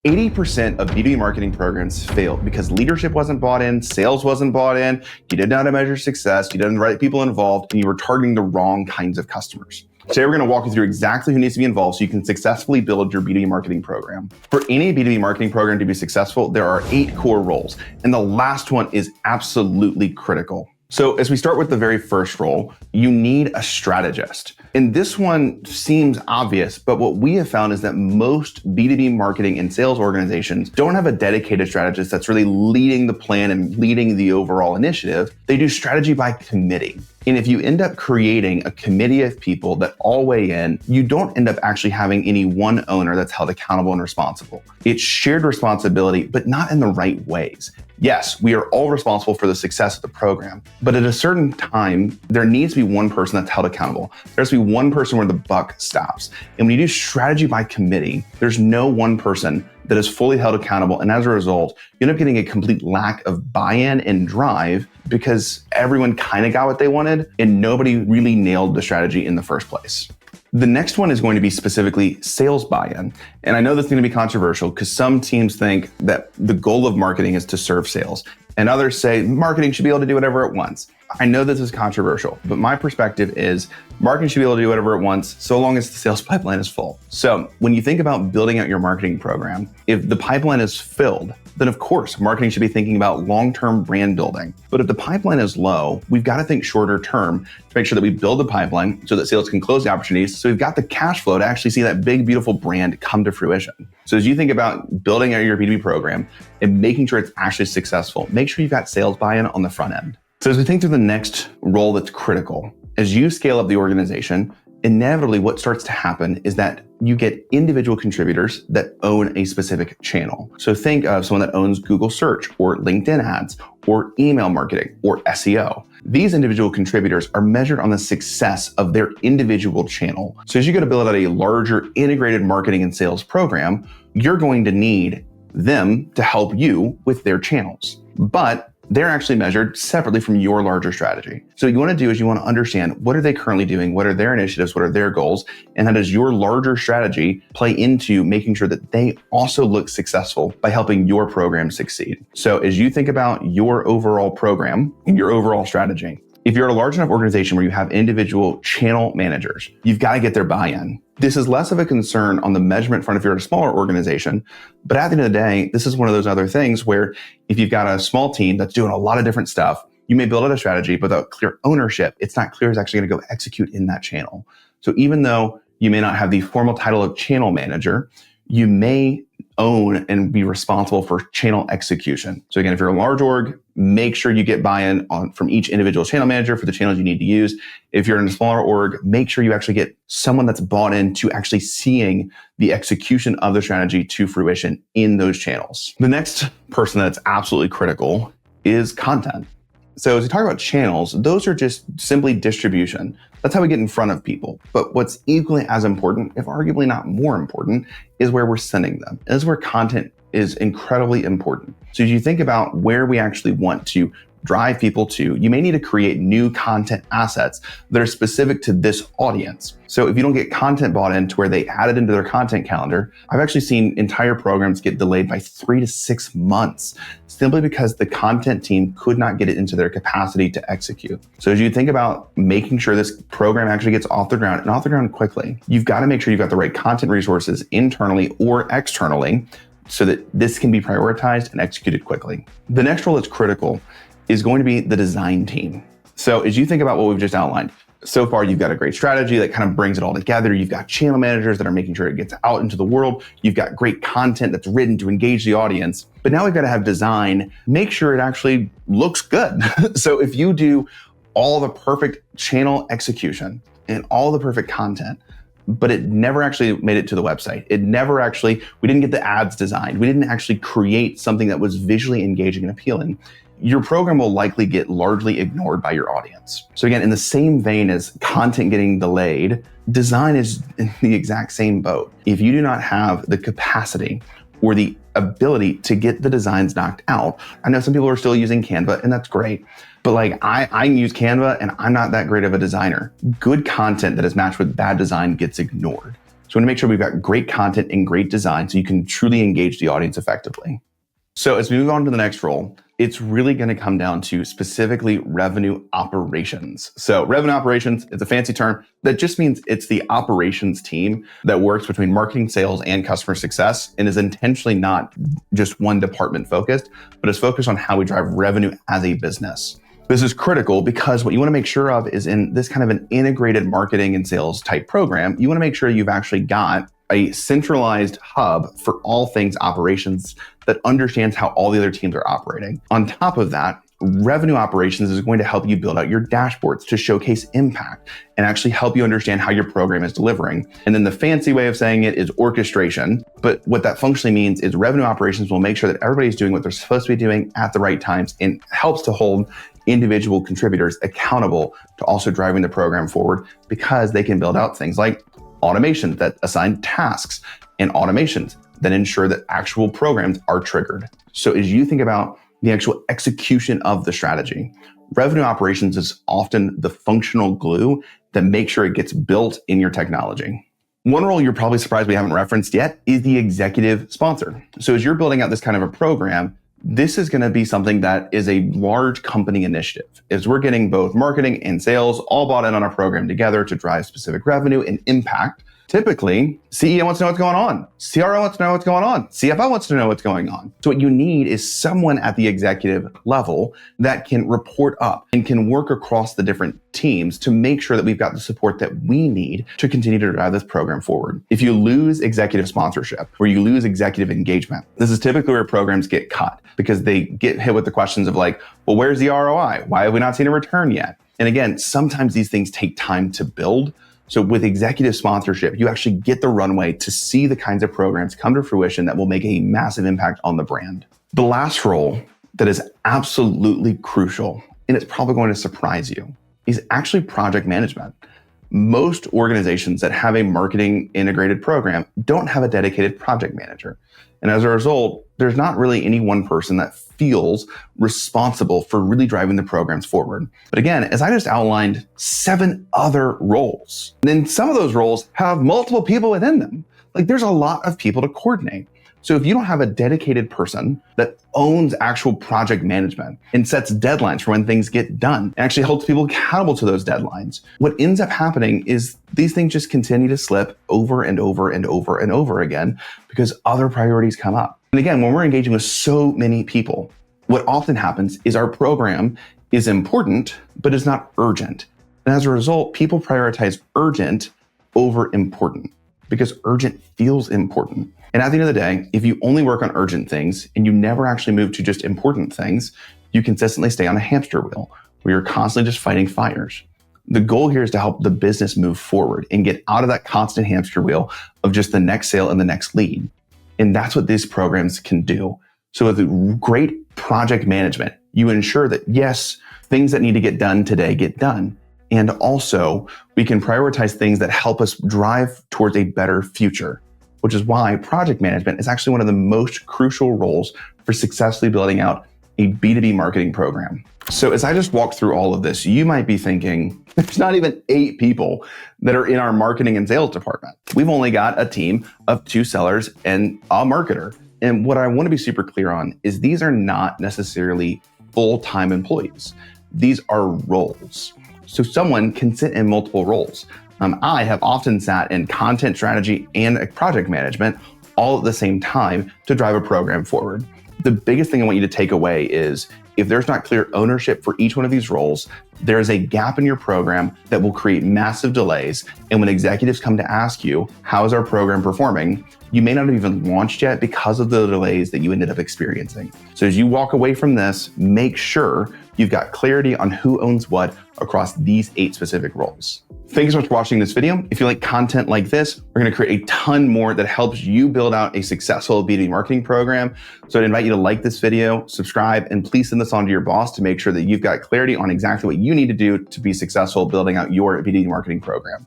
80% of B2B marketing programs fail because leadership wasn't bought in, sales wasn't bought in, you didn't know how to measure success, you didn't have the right people involved, and you were targeting the wrong kinds of customers. Today, we're going to walk you through exactly who needs to be involved so you can successfully build your B2B marketing program. For any B2B marketing program to be successful, there are 8 core roles, and the last one is absolutely critical. So as we start with the very first role, you need a strategist. And this one seems obvious, but what we have found is that most B2B marketing and sales organizations don't have a dedicated strategist that's really leading the plan and leading the overall initiative. They do strategy by committee. And if you end up creating a committee of people that all weigh in, you don't end up actually having any one owner that's held accountable and responsible. It's shared responsibility, but not in the right ways. Yes, we are all responsible for the success of the program, but at a certain time, there needs to be one person that's held accountable. There has to be one person where the buck stops. And when you do strategy by committee, there's no one person that is fully held accountable. And as a result, you end up getting a complete lack of buy-in and drive because everyone kind of got what they wanted and nobody really nailed the strategy in the first place. The next one is going to be specifically sales buy-in. And I know this is going to be controversial because some teams think that the goal of marketing is to serve sales. And others say marketing should be able to do whatever it wants. I know this is controversial, but my perspective is marketing should be able to do whatever it wants so long as the sales pipeline is full. So when you think about building out your marketing program, if the pipeline is filled, then of course, marketing should be thinking about long-term brand building. But if the pipeline is low, we've got to think shorter term to make sure that we build the pipeline so that sales can close the opportunities. So we've got the cash flow to actually see that big, beautiful brand come to fruition. So as you think about building out your B2B program and making sure it's actually successful, make sure you've got sales buy-in on the front end. So as we think through the next role that's critical, as you scale up the organization, inevitably what starts to happen is that you get individual contributors that own a specific channel. So think of someone that owns Google search or LinkedIn ads or email marketing or SEO. These individual contributors are measured on the success of their individual channel. So as you go to build out a larger integrated marketing and sales program, you're going to need them to help you with their channels. But they're actually measured separately from your larger strategy. So what you want to do is you want to understand what are they currently doing, what are their initiatives, what are their goals, and how does your larger strategy play into making sure that they also look successful by helping your program succeed. So as you think about your overall program and your overall strategy, if you're a large enough organization where you have individual channel managers, you've got to get their buy-in. This is less of a concern on the measurement front if you're a smaller organization, but at the end of the day, this is one of those other things where if you've got a small team that's doing a lot of different stuff, you may build out a strategy, but without clear ownership, it's not clear who's actually going to go execute in that channel. So even though you may not have the formal title of channel manager, you may own and be responsible for channel execution. So again, if you're a large org, make sure you get buy-in from each individual channel manager for the channels you need to use. If you're in a smaller org, make sure you actually get someone that's bought into actually seeing the execution of the strategy to fruition in those channels. The next person that's absolutely critical is content. So as we talk about channels, those are just simply distribution. That's how we get in front of people. But what's equally as important, if arguably not more important, is where we're sending them. This is where content is incredibly important. So as you think about where we actually want to drive people to, you may need to create new content assets that are specific to this audience. So if you don't get content bought in to where they add it into their content calendar, I've actually seen entire programs get delayed by 3 to 6 months simply because the content team could not get it into their capacity to execute. So as you think about making sure this program actually gets off the ground and off the ground quickly, you've got to make sure you've got the right content resources internally or externally so that this can be prioritized and executed quickly. The next role that's critical is going to be the design team. So as you think about what we've just outlined, so far you've got a great strategy that kind of brings it all together. You've got channel managers that are making sure it gets out into the world. You've got great content that's written to engage the audience. But now we've got to have design, make sure it actually looks good. So if you do all the perfect channel execution and all the perfect content, but it never actually made it to the website. We didn't get the ads designed. We didn't actually create something that was visually engaging and appealing. Your program will likely get largely ignored by your audience. So again, in the same vein as content getting delayed, design is in the exact same boat. If you do not have the capacity or the ability to get the designs knocked out, I know some people are still using Canva and that's great, but like I use Canva and I'm not that great of a designer. Good content that is matched with bad design gets ignored. So we want to make sure we've got great content and great design so you can truly engage the audience effectively. So as we move on to the next role, it's really going to come down to specifically revenue operations. So revenue operations, it's a fancy term that just means it's the operations team that works between marketing, sales, and customer success and is intentionally not just one department focused, but is focused on how we drive revenue as a business. This is critical because what you want to make sure of is in this kind of an integrated marketing and sales type program, you want to make sure you've actually got a centralized hub for all things operations that understands how all the other teams are operating. On top of that, revenue operations is going to help you build out your dashboards to showcase impact and actually help you understand how your program is delivering. And then the fancy way of saying it is orchestration. But what that functionally means is revenue operations will make sure that everybody's doing what they're supposed to be doing at the right times and helps to hold individual contributors accountable to also driving the program forward because they can build out things like automations that assign tasks and automations that ensure that actual programs are triggered. So as you think about the actual execution of the strategy, revenue operations is often the functional glue that makes sure it gets built in your technology. One role you're probably surprised we haven't referenced yet is the executive sponsor. So as you're building out this kind of a program, this is going to be something that is a large company initiative. As we're getting both marketing and sales all bought in on our program together to drive specific revenue and impact, typically, CEO wants to know what's going on. CRO wants to know what's going on. CFO wants to know what's going on. So what you need is someone at the executive level that can report up and can work across the different teams to make sure that we've got the support that we need to continue to drive this program forward. If you lose executive sponsorship or you lose executive engagement, this is typically where programs get cut because they get hit with the questions of like, well, where's the ROI? Why have we not seen a return yet? And again, sometimes these things take time to build. So with executive sponsorship, you actually get the runway to see the kinds of programs come to fruition that will make a massive impact on the brand. The last role that is absolutely crucial, and it's probably going to surprise you, is actually project management. Most organizations that have a marketing integrated program don't have a dedicated project manager. And as a result, there's not really any one person that feels responsible for really driving the programs forward. But again, as I just outlined, 7 other roles. And then some of those roles have multiple people within them. Like there's a lot of people to coordinate. So if you don't have a dedicated person that owns actual project management and sets deadlines for when things get done and actually holds people accountable to those deadlines, what ends up happening is these things just continue to slip over and over and over and over again because other priorities come up. And again, when we're engaging with so many people, what often happens is our program is important, but is not urgent. And as a result, people prioritize urgent over important because urgent feels important. And at the end of the day, if you only work on urgent things and you never actually move to just important things, you consistently stay on a hamster wheel where you're constantly just fighting fires. The goal here is to help the business move forward and get out of that constant hamster wheel of just the next sale and the next lead. And that's what these programs can do. So with great project management, you ensure that yes, things that need to get done today get done. And also we can prioritize things that help us drive towards a better future, which is why project management is actually one of the most crucial roles for successfully building out a B2B marketing program. So as I just walked through all of this, you might be thinking, there's not even 8 people that are in our marketing and sales department. We've only got a team of 2 sellers and a marketer. And what I want to be super clear on is these are not necessarily full-time employees. These are roles. So someone can sit in multiple roles. I have often sat in content strategy and project management all at the same time to drive a program forward. The biggest thing I want you to take away is if there's not clear ownership for each one of these roles, there is a gap in your program that will create massive delays. And when executives come to ask you, how is our program performing? You may not have even launched yet because of the delays that you ended up experiencing. So as you walk away from this, make sure you've got clarity on who owns what across these 8 specific roles. Thanks so much for watching this video. If you like content like this, we're going to create a ton more that helps you build out a successful B2B marketing program. So I'd invite you to like this video, subscribe, and please send this on to your boss to make sure that you've got clarity on exactly what you need to do to be successful building out your B2B marketing program.